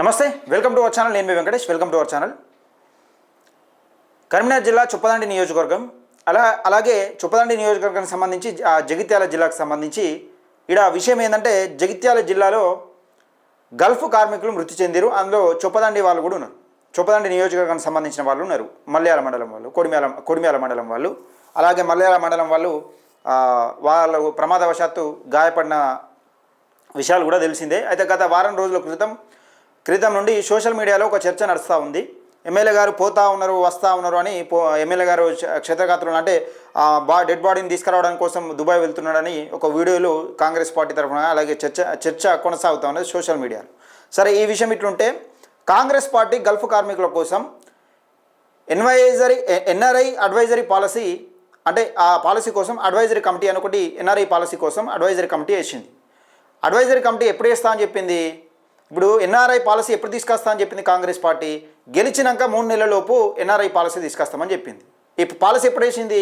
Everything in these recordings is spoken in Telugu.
నమస్తే, వెల్కమ్ టు అవర్ ఛానల్. నేను మీ Venkatesh. Welcome to our channel. Karimnagar జిల్లా చొప్పదండి నియోజకవర్గం, అలాగే చొప్పదండి నియోజకవర్గానికి సంబంధించి జగిత్యాల జిల్లాకు సంబంధించి ఇక్కడ విషయం ఏంటంటే, జగిత్యాల జిల్లాలో గల్ఫ్ కార్మికులు మృతి చెందిరు. అందులో చొప్పదండి వాళ్ళు కూడా ఉన్నారు. చొప్పదండి నియోజకవర్గానికి సంబంధించిన వాళ్ళు ఉన్నారు. మల్యాల మండలం వాళ్ళు, కొడిమ్యాల మండలం వాళ్ళు, అలాగే మల్యాల మండలం వాళ్ళు వాళ్ళు ప్రమాదవశాత్తు గాయపడిన విషయాలు కూడా తెలిసిందే. అయితే గత వారం రోజుల క్రితం నుండి సోషల్ మీడియాలో ఒక చర్చ నడుస్తూ ఉంది. ఎమ్మెల్యే గారు పోతా ఉన్నారు, వస్తూ ఉన్నారు అని ఎమ్మెల్యే గారు క్షేత్రగాత్రులు అంటే డెడ్ బాడీని తీసుకురావడానికి కోసం దుబాయ్ వెళ్తున్నాడని ఒక వీడియోలు కాంగ్రెస్ పార్టీ తరఫున అలాగే చర్చ కొనసాగుతూ ఉన్నది సోషల్ మీడియాలో. సరే, ఈ విషయం ఇట్లుంటే కాంగ్రెస్ పార్టీ గల్ఫ్ కార్మికుల కోసం ఎన్ఆర్ఐ అడ్వైజరీ పాలసీ, అంటే ఆ పాలసీ కోసం అడ్వైజరీ కమిటీ అని ఒకటి, ఎన్ఆర్ఐ పాలసీ కోసం అడ్వైజరీ కమిటీ వేసింది. అడ్వైజరీ కమిటీ ఎప్పుడు వేస్తా అని చెప్పింది? ఇప్పుడు ఎన్ఆర్ఐ పాలసీ ఎప్పుడు తీసుకొస్తా అని చెప్పింది కాంగ్రెస్ పార్టీ? గెలిచినాక 3 నెలలలోపు ఎన్ఆర్ఐ పాలసీ తీసుకొస్తామని చెప్పింది. ఈ పాలసీ ఎప్పుడు వేసింది?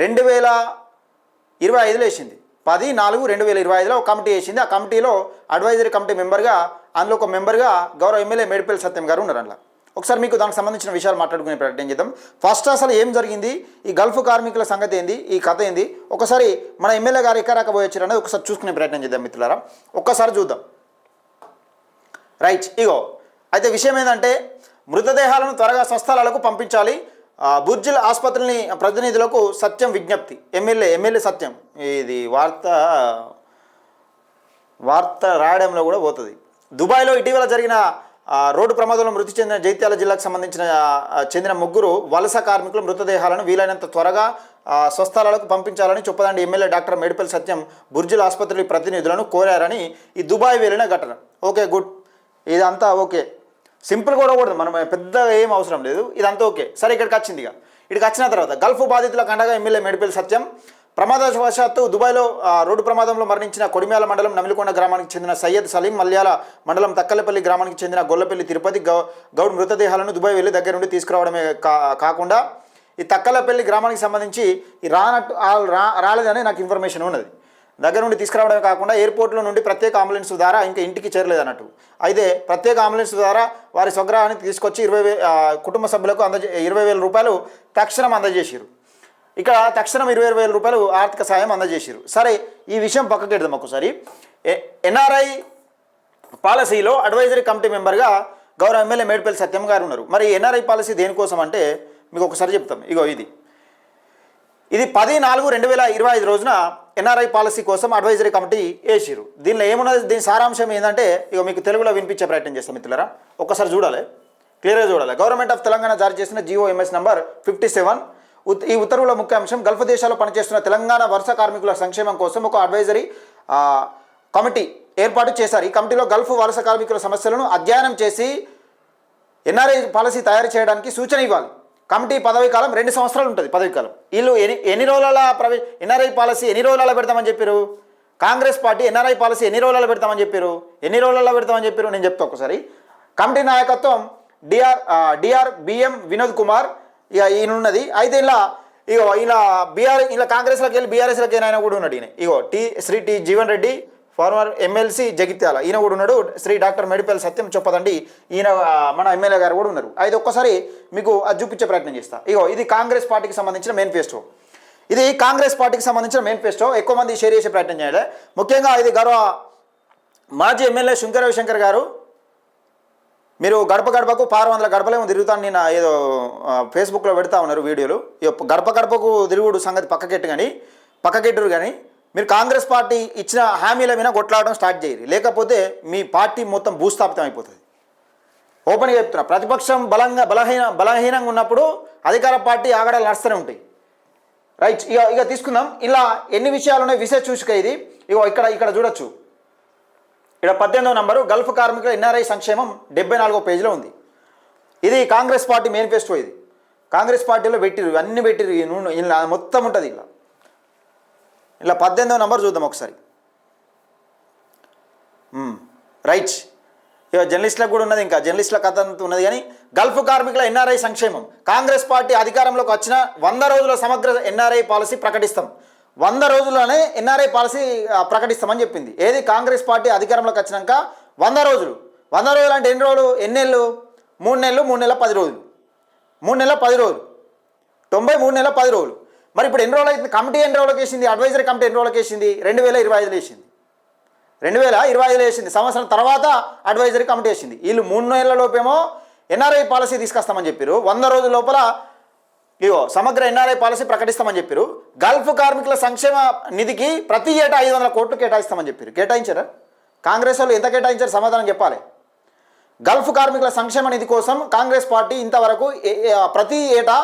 2025లో వేసింది. 10/4/2025లో ఒక కమిటీ వేసింది. ఆ కమిటీలో అడ్వైజరీ కమిటీ మెంబర్గా, అందులో ఒక మెంబర్గా గౌరవ ఎమ్మెల్యే మేడిపల్లి సత్యం గారు ఉన్నారు. అందులో ఒకసారి మీకు దానికి సంబంధించిన విషయాలు మాట్లాడుకునే ప్రయత్నం చేద్దాం. ఫస్ట్ అసలు ఏం జరిగింది, ఈ గల్ఫ్ కార్మికుల సంగతి ఏంది, ఈ కథ ఏంది, ఒకసారి మన ఎమ్మెల్యే గారు ఎక్కరాక పోయొచ్చారు అనేది ఒకసారి చూసుకునే ప్రయత్నం చేద్దాం మిత్రులారా. ఒక్కసారి చూద్దాం. రైట్, ఇగో అయితే విషయం ఏంటంటే, మృతదేహాలను త్వరగా స్వస్థలాలకు పంపించాలి. బుర్జిల్ ఆసుపత్రిని ప్రతినిధులకు సత్యం విజ్ఞప్తి. ఎమ్మెల్యే సత్యం. ఇది వార్త రాయడంలో కూడా పోతుంది. దుబాయ్లో ఇటీవల జరిగిన రోడ్డు ప్రమాదంలో మృతి చెందిన జగిత్యాల జిల్లాకు చెందిన 3 వలస కార్మికుల మృతదేహాలను వీలైనంత త్వరగా స్వస్థలాలకు పంపించాలని చొప్పదండి ఎమ్మెల్యే డాక్టర్ మేడిపల్లి సత్యం బుర్జిల్ ఆసుపత్రి ప్రతినిధులను కోరారని ఈ దుబాయ్ వెళ్ళిన ఘటన. ఓకే, గుడ్, ఇదంతా ఓకే, సింపుల్ కూడా మనం పెద్దగా ఏం అవసరం లేదు, ఇదంతా ఓకే. సరే, ఇక్కడికి వచ్చిన తర్వాత గల్ఫ్ బాధితులకు అండగా ఎమ్మెల్యే మేడిపల్లి సత్యం ప్రమాదవశాత్తు దుబాయ్లో రోడ్డు ప్రమాదంలో మరణించిన కొడిమ్యాల మండలం నమిలికొండ గ్రామానికి చెందిన సయ్యద్ సలీం, మల్యాల మండలం తక్కలపల్లి గ్రామానికి చెందిన గొల్లపల్లి తిరుపతి గౌడ్ మృతదేహాలను దుబాయ్ వెళ్ళి దగ్గర నుండి తీసుకురావడమే కాకుండా ఈ తక్కలపల్లి గ్రామానికి సంబంధించి రాలేదని నాకు ఇన్ఫర్మేషన్ ఉన్నది. దగ్గర నుండి తీసుకురావడమే కాకుండా ఎయిర్పోర్ట్లో నుండి ప్రత్యేక అంబులెన్స్ ద్వారా ఇంకా ఇంటికి చేరలేదు అన్నట్టు. అయితే ప్రత్యేక అంబులెన్స్ ద్వారా వారి స్వగ్రహానికి తీసుకొచ్చి కుటుంబ సభ్యులకు 20,000 రూపాయలు తక్షణం అందజేసారు. ఇక్కడ తక్షణం 20,000 రూపాయలు ఆర్థిక సాయం అందజేసారు. సరే, ఈ విషయం పక్కకి పెడదాం ఒకసారి. ఎన్ఆర్ఐ పాలసీలో అడ్వైజరీ కమిటీ మెంబర్గా గౌరవ ఎమ్మెల్యే మేడిపల్లి సత్యం గారు ఉన్నారు. మరి ఎన్ఆర్ఐ పాలసీ దేనికోసం అంటే మీకు ఒకసారి చెప్తాం. ఇగో ఇది 10/4/2025 రోజున ఎన్ఆర్ఐ పాలసీ కోసం అడ్వైజరీ కమిటీ వేసారు. దీనిలో ఏమున్నది, దీని సారాంశం ఏంటంటే ఇక మీకు తెలుగులో వినిపించే ప్రయత్నం చేస్తాం మిత్రులారా. ఒక్కసారి చూడాలి, క్లియర్గా చూడాలి. గవర్నమెంట్ ఆఫ్ తెలంగాణ జారీ చేసిన GOMS నంబర్ 57. ఈ ఉత్తర్వుల ముఖ్య అంశం, గల్ఫ్ దేశాల్లో పనిచేస్తున్న తెలంగాణ వలస కార్మికుల సంక్షేమం కోసం ఒక అడ్వైజరీ కమిటీ ఏర్పాటు చేశారు. ఈ కమిటీలో గల్ఫ్ వలస కార్మికుల సమస్యలను అధ్యయనం చేసి ఎన్ఆర్ఐ పాలసీ తయారు చేయడానికి సూచన ఇవ్వాలి. కమిటీ పదవీ కాలం 2 సంవత్సరాలు ఉంటుంది. పదవీ కాలం వీళ్ళు ఎన్ని రోజుల ఎన్ఆర్ఐ పాలసీ ఎన్ని రోజులలో పెడతామని చెప్పారు? కాంగ్రెస్ పార్టీ ఎన్ఆర్ఐ పాలసీ ఎన్ని రోజులలో పెడతామని చెప్పారు? నేను చెప్తా ఒకసారి. కమిటీ నాయకత్వం డిఆర్ బిఎం వినోద్ కుమార్ ఇక ఈయన ఉన్నది. అయితే ఇలా కాంగ్రెస్లోకి వెళ్ళి బీఆర్ఎస్లోకి ఆయన కూడా ఉన్నాడు. Shri T Jeevan Reddy, former MLC Jagtial, ఈయన కూడా ఉన్నాడు. శ్రీ డాక్టర్ మేడిపల్లి సత్యం చొప్పదండి, ఈయన మన ఎమ్మెల్యే గారు కూడా ఉన్నారు. అయితే ఒక్కసారి మీకు అది చూపించే ప్రయత్నం చేస్తా. ఇది కాంగ్రెస్ పార్టీకి సంబంధించిన మేనిఫెస్టో. ఎక్కువ మంది షేర్ చేసే ప్రయత్నం చేయాలి. ముఖ్యంగా ఇది గౌరవ మాజీ ఎమ్మెల్యే శంకర రవిశంకర్ గారు, మీరు గడప గడపకు 600 గడపలేమో తిరుగుతాను నేను ఏదో ఫేస్బుక్లో పెడతా ఉన్నారు వీడియోలు. గడప గడపకు తిరుగుడు సంగతి పక్కకెట్టురు కానీ మీరు కాంగ్రెస్ పార్టీ ఇచ్చిన హామీల మీద కొట్లాడడం స్టార్ట్ చేయరు, లేకపోతే మీ పార్టీ మొత్తం భూస్థాపితం అయిపోతుంది. ఓపెన్గా చెప్తున్నా, ప్రతిపక్షం బలహీనంగా ఉన్నప్పుడు అధికార పార్టీ ఆగడాలు నడుస్తూనే ఉంటాయి. రైట్, ఇక తీసుకుందాం. ఇలా ఎన్ని విషయాలు ఉన్నాయి, విశేష చూసుక ఇది. ఇక్కడ చూడొచ్చు. ఇక్కడ 18వ నంబరు గల్ఫ్ కార్మికుల ఎన్ఆర్ఐ సంక్షేమం 74వ పేజీలో ఉంది. ఇది కాంగ్రెస్ పార్టీ మేనిఫెస్టో. ఇది కాంగ్రెస్ పార్టీలో అన్నీ పెట్టిరు, ఇలా మొత్తం ఉంటుంది. ఇలా 18వ నంబర్ చూద్దాం ఒకసారి. రైట్, ఇక జర్నలిస్టులకు కూడా ఉన్నది, ఇంకా జర్నలిస్టుల కథ అంతా ఉన్నది. కానీ గల్ఫ్ కార్మికుల ఎన్ఆర్ఐ సంక్షేమం, కాంగ్రెస్ పార్టీ అధికారంలోకి వచ్చిన 100 రోజుల సమగ్ర ఎన్ఆర్ఐ పాలసీ ప్రకటిస్తాం. 100 రోజుల్లోనే ఎన్ఆర్ఐ పాలసీ ప్రకటిస్తామని చెప్పింది. ఏది కాంగ్రెస్ పార్టీ అధికారంలోకి వచ్చినాక 100 రోజులు 100 రోజులు అంటే ఎన్ని రోజులు, ఎన్ని నెలలు? 3 నెలలు, 3 నెలల 10 రోజులు, 3 నెలల 10 రోజులు, 93 నెలల 10 రోజులు. మరి ఇప్పుడు ఎన్ని రోజులు అవుతుంది? కమిటీ ఎన్ని రోజులకు వేసింది? అడ్వైజరీ కమిటీ ఎన్ని రోజులకు వేసింది? 2025లో వేసింది. 2025లో వేసింది. సంవత్సరం తర్వాత అడ్వైజరీ కమిటీ వేసింది. వీళ్ళు 3 నెలల లోపేమో ఎన్ఆర్ఐ పాలసీ తీసుకొస్తామని చెప్పారు. 100 రోజుల లోపల ఇగో సమగ్ర ఎన్ఆర్ఐ పాలసీ ప్రకటిస్తామని చెప్పారు. గల్ఫ్ కార్మికుల సంక్షేమ నిధికి ప్రతి ఏటా 500 కోట్లు కేటాయిస్తామని చెప్పారు. కేటాయించారా? కాంగ్రెస్ వాళ్ళు ఎంత కేటాయించారు? సమాధానం చెప్పాలి. గల్ఫ్ కార్మికుల సంక్షేమ నిధి కోసం కాంగ్రెస్ పార్టీ ఇంతవరకు ప్రతి ఏటా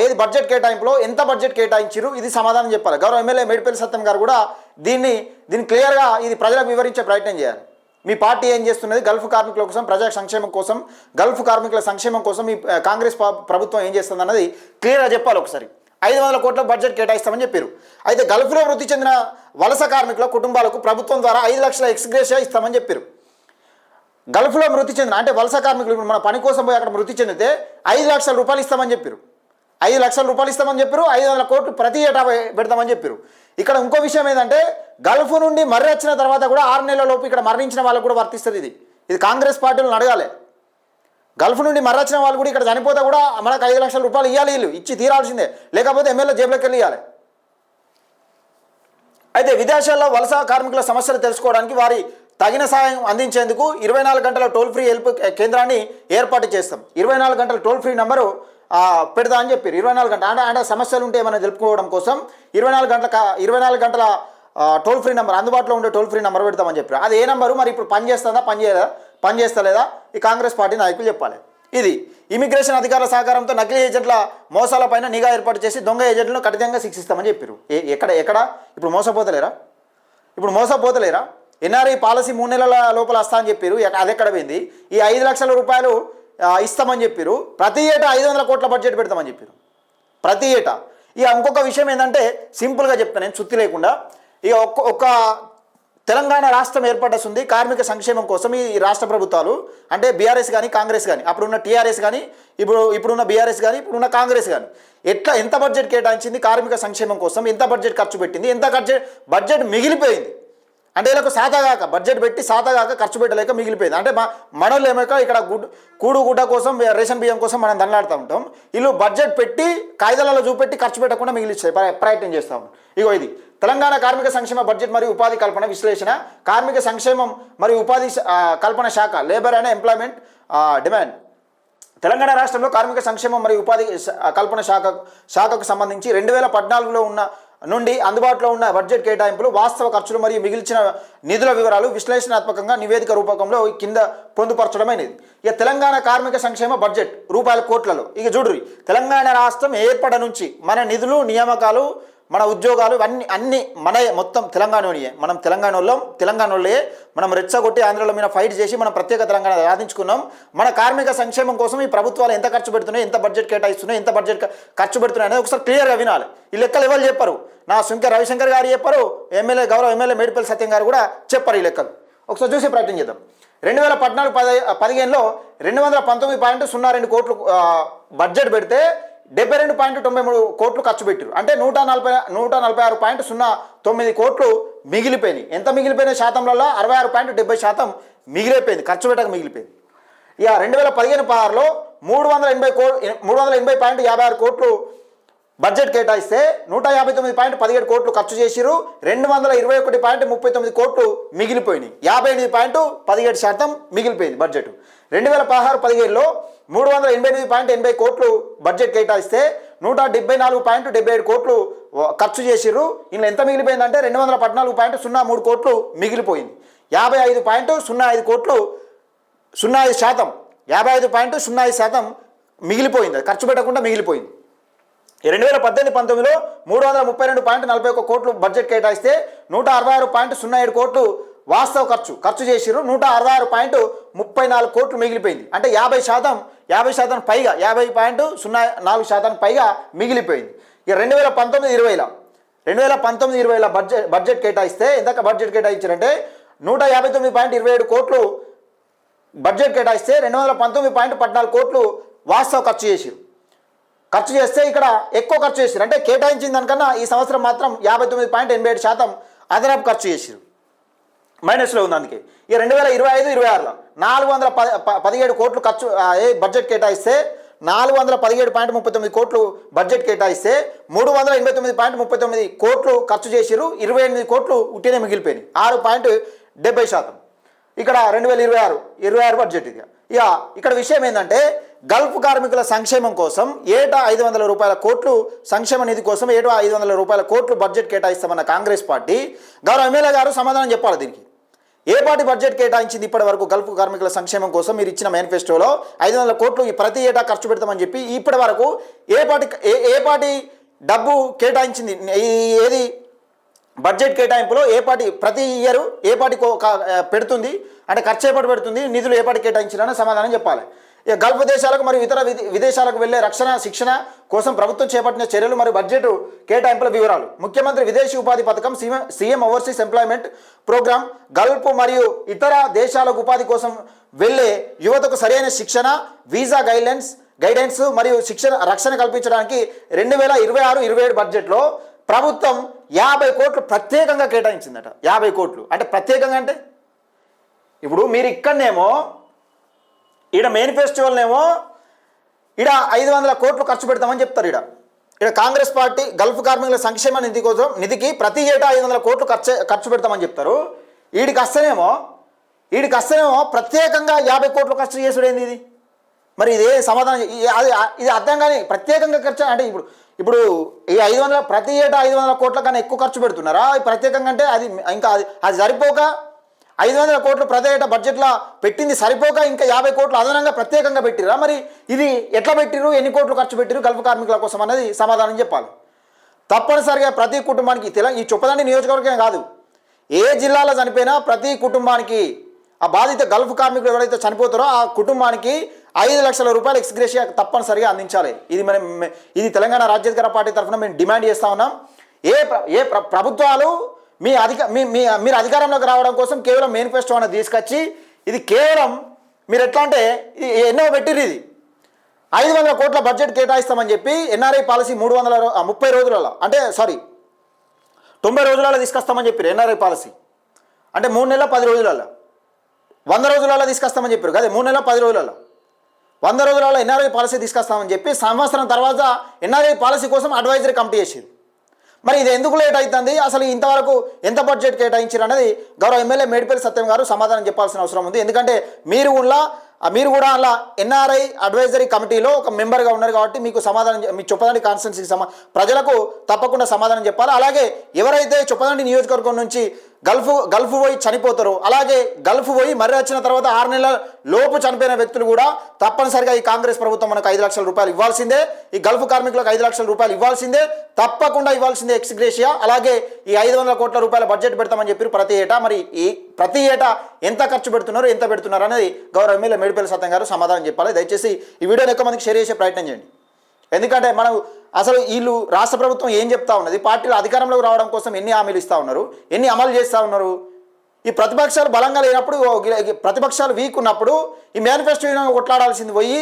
ఏది బడ్జెట్ కేటాయింపులో ఎంత బడ్జెట్ కేటాయించారు? ఇది సమాధానం చెప్పాలి. గౌరవ ఎమ్మెల్యే మేడిపల్లి సత్యం గారు కూడా దీన్ని క్లియర్గా ఇది ప్రజలకు వివరించే ప్రయత్నం చేయాలి. మీ పార్టీ ఏం చేస్తున్నది? గల్ఫ్ కార్మికుల కోసం, ప్రజా సంక్షేమం కోసం, గల్ఫ్ కార్మికుల సంక్షేమం కోసం మీ కాంగ్రెస్ ప్రభుత్వం ఏం చేస్తుంది అన్నది క్లియర్గా చెప్పాలి. ఒకసారి 500 కోట్ల బడ్జెట్ కేటాయిస్తామని చెప్పారు. అయితే గల్ఫ్లో వృత్తి చెందిన వలస కార్మికుల కుటుంబాలకు ప్రభుత్వం ద్వారా 5 లక్షల ఎక్స్గ్రేషియా ఇస్తామని చెప్పారు. గల్ఫ్లో మృతి చెందిన అంటే వలస కార్మికులు మన పని కోసం పోయి అక్కడ మృతి చెందితే 5 లక్షల రూపాయలు ఇస్తామని చెప్పారు. 5 లక్షల రూపాయలు ఇస్తామని చెప్పారు. 500 కోట్లు ప్రతి ఏటా పెడతామని చెప్పారు. ఇక్కడ ఇంకో విషయం ఏంటంటే గల్ఫ్ నుండి మర్రి వచ్చిన తర్వాత కూడా 6 నెలల లోపు ఇక్కడ మరణించిన వాళ్ళకు కూడా వర్తిస్తుంది. ఇది కాంగ్రెస్ పార్టీలను అడగాలి. గల్ఫ్ నుండి మర్రొచ్చిన వాళ్ళు కూడా ఇక్కడ చనిపోతే కూడా మనకు 5 లక్షల రూపాయలు ఇవ్వాలి. వీళ్ళు ఇచ్చి తీరాల్సిందే, లేకపోతే ఎమ్మెల్యే జేబులోకి వెళ్ళి ఇవ్వాలి. అయితే విదేశాల్లో వలస కార్మికుల సమస్యలు తెలుసుకోవడానికి వారి తగిన సాయం అందించేందుకు 24 గంటల టోల్ ఫ్రీ హెల్ప్ కేంద్రాన్ని ఏర్పాటు చేస్తాం. 24 గంటల టోల్ ఫ్రీ నెంబరు పెడతా అని చెప్పారు. 24 గంటల అంటే సమస్యలు ఉంటే ఏమైనా తెలుపుకోవడం కోసం 24 గంటల టోల్ ఫ్రీ నెంబర్, అందుబాటులో ఉండే టోల్ ఫ్రీ నెంబర్ పెడతామని చెప్పారు. అది ఏ నెంబరు? మరి ఇప్పుడు పని చేస్తలేదా ఈ కాంగ్రెస్ పార్టీ నాయకులు చెప్పాలి. ఇది ఇమిగ్రేషన్ అధికారుల సహకారంతో నకిలీ ఏజెంట్ల మోసాలపైన నిఘా ఏర్పాటు చేసి దొంగ ఏజెంట్లను కఠినంగా శిక్షిస్తామని చెప్పారు. ఎక్కడ ఇప్పుడు మోసపోతలేరా? ఎన్ఆర్ఐ పాలసీ 3 నెలల లోపల వస్తా అని చెప్పారు. అది ఎక్కడ పోయింది? ఈ 5 లక్షల రూపాయలు ఇస్తామని చెప్పారు. ప్రతి ఏటా 500 కోట్ల బడ్జెట్ పెడతామని చెప్పారు. ప్రతి ఏటా. ఇక ఇంకొక విషయం ఏంటంటే సింపుల్గా చెప్తాను నేను, చుత్తి లేకుండా. ఇక ఒక్క తెలంగాణ రాష్ట్రం ఏర్పడేస్తుంది కార్మిక సంక్షేమం కోసం ఈ రాష్ట్ర ప్రభుత్వాలు, అంటే బీఆర్ఎస్ కానీ కాంగ్రెస్ కానీ, అప్పుడున్న టీఆర్ఎస్ కానీ ఇప్పుడున్న బీఆర్ఎస్ కానీ ఇప్పుడున్న కాంగ్రెస్ కానీ ఎంత బడ్జెట్ కేటాయించింది కార్మిక సంక్షేమం కోసం? ఎంత బడ్జెట్ ఖర్చు పెట్టింది? ఎంత బడ్జెట్ మిగిలిపోయింది? అంటే వీళ్ళకు సాతగాక బడ్జెట్ పెట్టి సాతగాక ఖర్చు పెట్టలేక మిగిలిపోయింది. అంటే మనోళ్ళు ఏమైనా ఇక్కడ కూడుగుడ్డ కోసం రేషన్ బియ్యం కోసం మనం దండలాడుతూ ఉంటాం. వీళ్ళు బడ్జెట్ పెట్టి కాగితాలలో చూపెట్టి ఖర్చు పెట్టకుండా మిగిలిచ్చే ప్రయత్నం చేస్తూ ఉంటాం. ఇగో ఇది తెలంగాణ కార్మిక సంక్షేమ బడ్జెట్ మరియు ఉపాధి కల్పన విశ్లేషణ, కార్మిక సంక్షేమం మరియు ఉపాధి కల్పన శాఖ, labour and employment demand. Telangana రాష్ట్రంలో కార్మిక సంక్షేమం మరియు ఉపాధి కల్పన శాఖకు సంబంధించి 2014లో నుండి అందుబాటులో ఉన్న బడ్జెట్ కేటాయింపులు, వాస్తవ ఖర్చులు మరియు మిగిల్చిన నిధుల వివరాలు విశ్లేషణాత్మకంగా నివేదిక రూపకంలో కింద పొందుపరచడమైనది. ఇక తెలంగాణ కార్మిక సంక్షేమ బడ్జెట్ రూపాయల కోట్లలో. ఇక చూడుర్రి, తెలంగాణ రాష్ట్రం ఏర్పడ నుంచి మన నిధులు, నియామకాలు, మన ఉద్యోగాలు అన్నీ మన మొత్తం తెలంగాణలోనే. మనం తెలంగాణలోనే మనం రెచ్చగొట్టి ఆంధ్రలో మీద ఫైట్ చేసి మనం ప్రత్యేక తెలంగాణ సాధించుకున్నాం. మన కార్మిక సంక్షేమం కోసం ఈ ప్రభుత్వాలు ఎంత ఖర్చు పెడుతున్నాయి, ఎంత బడ్జెట్ కేటాయిస్తున్నాయి, ఎంత బడ్జెట్ ఖర్చు పెడుతున్నాయి అనేది ఒకసారి క్లియర్గా వినాలి. ఈ లెక్కలు ఎవరు చెప్పరు? నా రవిశంకర్ గారు చెప్పారు, గౌరవ ఎమ్మెల్యే మేడిపల్లి సత్యం గారు కూడా చెప్పారు. ఈ లెక్కలు ఒకసారి చూసే ప్రయత్నం చేద్దాం. 2014-15లో 219.02 కోట్లు బడ్జెట్ పెడితే 72.93 కోట్లు ఖర్చు పెట్టారు. అంటే 146.09 కోట్లు మిగిలిపోయినాయి. ఎంత మిగిలిపోయిన శాతంలో 66.70% మిగిలిపోయింది, ఖర్చు పెట్టక మిగిలిపోయింది. ఇక 2015-16లో 380.56 కోట్లు బడ్జెట్ కేటాయిస్తే 159.17 కోట్లు ఖర్చు చేసిరు. 221.39 కోట్లు మిగిలిపోయినాయి. 58.17% మిగిలిపోయింది బడ్జెట్. 2016-17లో 388.80 కోట్లు బడ్జెట్ కేటాయిస్తే 174.77 కోట్లు ఖర్చు చేసిర్రు. ఇందులో ఎంత మిగిలిపోయిందంటే 214.03 కోట్లు మిగిలిపోయింది. 55.05 కోట్లు 05%, 55.05% మిగిలిపోయింది, ఖర్చు పెట్టకుండా మిగిలిపోయింది. 2018-19లో 332.41 కోట్లు బడ్జెట్ కేటాయిస్తే 166.07 కోట్లు వాస్తవ ఖర్చు చేసిరు. 166.34 కోట్లు మిగిలిపోయింది. అంటే 50% పైగా, 50.04% పైగా మిగిలిపోయింది. ఇక 2019-20లో బడ్జెట్ కేటాయిస్తే ఎంత బడ్జెట్ కేటాయించారంటే 159.27 కోట్లు బడ్జెట్ కేటాయిస్తే 219.14 కోట్లు వాస్తవ ఖర్చు చేసిరు. ఖర్చు చేస్తే ఇక్కడ ఎక్కువ ఖర్చు చేసిరు. అంటే కేటాయించిన దానికన్నా ఈ సంవత్సరం మాత్రం 59.87% అదనపు ఖర్చు చేసిరు. మైనస్లో ఉంది. అందుకే ఇక 2025-26లో 417 కోట్లు ఖర్చు బడ్జెట్ కేటాయిస్తే 417.39 కోట్లు బడ్జెట్ కేటాయిస్తే 389.39 కోట్లు ఖర్చు చేసిరు. 28 కోట్లు ఉట్టినే మిగిలిపోయినాయి, 6.70%. ఇక్కడ 2026 బడ్జెట్ ఇది. ఇక ఇక్కడ విషయం ఏంటంటే గల్ఫ్ కార్మికుల సంక్షేమం కోసం ఏటా 500 రూపాయల కోట్లు సంక్షేమ నిధి కోసం ఏటా 500 రూపాయల కోట్లు బడ్జెట్ కేటాయిస్తామన్న కాంగ్రెస్ పార్టీ గౌరవ ఎమ్మెల్యే గారు సమాధానం చెప్పాలి. దీనికి ఏ పార్టీ బడ్జెట్ కేటాయించింది ఇప్పటి వరకు గల్ఫ్ కార్మికుల సంక్షేమం కోసం? మీరు ఇచ్చిన మేనిఫెస్టోలో 500 కోట్లు ప్రతి ఏటా ఖర్చు పెడతామని చెప్పి ఇప్పటి వరకు ఏ పార్టీ డబ్బు కేటాయించింది? ఏది బడ్జెట్ కేటాయింపులో ఏ పార్టీ ప్రతి ఇయర్ ఏ పార్టీ పెడుతుంది అంటే ఖర్చు ఏ పార్టీ పెడుతుంది, నిధులు ఏ పార్టీ కేటాయించారని సమాధానం చెప్పాలి. ఇక గల్ఫ్ దేశాలకు మరియు ఇతర విదేశాలకు వెళ్లే రక్షణ శిక్షణ కోసం ప్రభుత్వం చేపట్టిన చర్యలు మరియు బడ్జెట్ కేటాయింపుల వివరాలు. ముఖ్యమంత్రి విదేశీ ఉపాధి పథకం, CM overseas employment programme, Gulf మరియు ఇతర దేశాలకు ఉపాధి కోసం వెళ్లే యువతకు సరైన శిక్షణ, వీసా గైడెన్స్ మరియు రక్షణ కల్పించడానికి 2026-27 బడ్జెట్లో ప్రభుత్వం 50 కోట్లు ప్రత్యేకంగా కేటాయించిందట. 50 కోట్లు అంటే ప్రత్యేకంగా అంటే ఇప్పుడు మీరు ఇక్కడనేమో ఈడ మేనిఫెస్టోనేమో ఈడ 500 కోట్లు ఖర్చు పెడతామని చెప్తారు. ఈడ కాంగ్రెస్ పార్టీ గల్ఫ్ కార్మికుల సంక్షేమ నిధికి ప్రతి ఏటా 500 కోట్లు ఖర్చు పెడతామని చెప్తారు. వీడికి వస్తేనేమో ప్రత్యేకంగా 50 కోట్లు ఖర్చు చేసుడేంది ఇది? మరి ఇదే సమాధానం ఇది అర్థం కానీ ప్రత్యేకంగా ఖర్చు అంటే ఇప్పుడు ఈ 500 ప్రతి ఏటా 500 కోట్ల కన్నా ఎక్కువ ఖర్చు పెడుతున్నారా ప్రత్యేకంగా? అంటే అది సరిపోక 500 కోట్లు ప్రతి ఏటా బడ్జెట్లో పెట్టింది సరిపోక ఇంకా 50 కోట్లు అదనంగా ప్రత్యేకంగా పెట్టిరా? మరి ఇది ఎట్లా పెట్టిరు, ఎన్ని కోట్లు ఖర్చు పెట్టిరు గల్ఫ్ కార్మికుల కోసం అన్నది సమాధానం చెప్పాలి. తప్పనిసరిగా ప్రతి కుటుంబానికి ఈ చొప్పదండి నియోజకవర్గం కాదు, ఏ జిల్లాలో చనిపోయినా ప్రతి కుటుంబానికి ఆ బాధిత గల్ఫ్ కార్మికులు ఎవరైతే చనిపోతారో ఆ కుటుంబానికి 5 లక్షల రూపాయలు ఎక్స్గ్రేషియా తప్పనిసరిగా అందించాలి. ఇది తెలంగాణ రాజ్యాధికార పార్టీ తరఫున మేము డిమాండ్ చేస్తూ ఉన్నాం. ఏ ప్రభుత్వాలు మీరు అధికారంలోకి రావడం కోసం కేవలం మేనిఫెస్టో అనేది తీసుకొచ్చి ఇది కేవలం మీరు ఎట్లా అంటే ఎన్నో పెట్టిరు. ఇది 500 కోట్ల బడ్జెట్ కేటాయిస్తామని చెప్పి ఎన్ఆర్ఐ పాలసీ 330 రోజులలో అంటే 90 రోజులలో తీసుకొస్తామని చెప్పారు. ఎన్ఆర్ఐ పాలసీ అంటే 3 నెలల 10 రోజులలో 100 రోజులలో తీసుకొస్తామని చెప్పారు కదా. 3 నెలల 10 రోజులలో 100 రోజులలో ఎన్ఆర్ఐ పాలసీ తీసుకొస్తామని చెప్పి సంవత్సరం తర్వాత ఎన్ఆర్ఐ పాలసీ కోసం అడ్వైజరీ కమిటీ చేసింది. మరి ఇది ఎందుకు లేట్ అవుతుంది, అసలు ఇంతవరకు ఎంత బడ్జెట్ కేటాయించారు అనేది గౌరవ ఎమ్మెల్యే మేడిపల్లి సత్యం గారు సమాధానం చెప్పాల్సిన అవసరం ఉంది. ఎందుకంటే మీరు కూడా అలా ఎన్ఆర్ఐ అడ్వైజరీ కమిటీలో ఒక మెంబర్గా ఉన్నారు కాబట్టి మీకు సమాధానం మీ చొప్పదండి కాన్స్టిట్యున్సీకి ప్రజలకు తప్పకుండా సమాధానం చెప్పాలి. అలాగే ఎవరైతే చొప్పదండి నియోజకవర్గం నుంచి గల్ఫ్ పోయి చనిపోతారో అలాగే గల్ఫ్ పోయి మర్రి వచ్చిన తర్వాత 6 నెలల లోపు చనిపోయిన వ్యక్తులు కూడా తప్పనిసరిగా ఈ కాంగ్రెస్ ప్రభుత్వం మనకు 5 లక్షల రూపాయలు ఇవ్వాల్సిందే. ఈ గల్ఫ్ కార్మికులకు 5 లక్షల రూపాయలు ఇవ్వాల్సిందే, తప్పకుండా ఇవ్వాల్సిందే ఎక్స్గ్రేషియా. అలాగే ఈ 500 కోట్ల రూపాయల బడ్జెట్ పెడతామని చెప్పి ప్రతి ఏటా మరి ప్రతి ఏటా ఎంత ఖర్చు పెడుతున్నారు, ఎంత పెడుతున్నారు అనేది గౌరవ ఎమ్మెల్యే మేడిపల్లి సత్యం గారు సమాధానం చెప్పాలి. దయచేసి ఈ వీడియోని ఎక్కువ మందికి షేర్ చేసే ప్రయత్నం చేయండి. ఎందుకంటే మనం అసలు వీళ్ళు రాష్ట్ర ప్రభుత్వం ఏం చెప్తా ఉన్నది, పార్టీలు అధికారంలోకి రావడం కోసం ఎన్ని హామీలు ఇస్తూ ఉన్నారు, ఎన్ని అమలు చేస్తూ ఉన్నారు. ఈ ప్రతిపక్షాలు బలంగా లేనప్పుడు, ప్రతిపక్షాలు వీక్ ఉన్నప్పుడు ఈ మేనిఫెస్టో కొట్లాడాల్సింది పోయి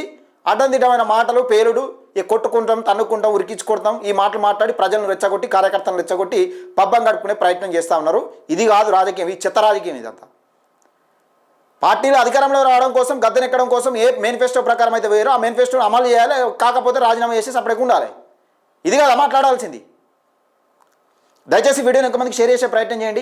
అడ్డందిడ్డమైన మాటలు పేలుడు కొట్టుకుంటాం, తన్నుకుంటాం, ఉరికించుకుంటాం ఈ మాటలు మాట్లాడి ప్రజలను రెచ్చగొట్టి కార్యకర్తలను రెచ్చగొట్టి పబ్బం గడుపుకునే ప్రయత్నం చేస్తూ ఉన్నారు. ఇది కాదు రాజకీయం, ఈ చెత్త రాజకీయం ఇదంతా. పార్టీలు అధికారంలో రావడం కోసం గద్దెనెక్కడం కోసం ఏ మేనిఫెస్టో ప్రకారం అయితే వేయరో ఆ మేనిఫెస్టోను అమలు చేయాలి, కాకపోతే రాజీనామా చేసి సపరేట్గా ఉండాలి. ఇది కాదు మాట్లాడాల్సింది. దయచేసి వీడియోని ఎక్కువ మందికి షేర్ చేసే ప్రయత్నం చేయండి.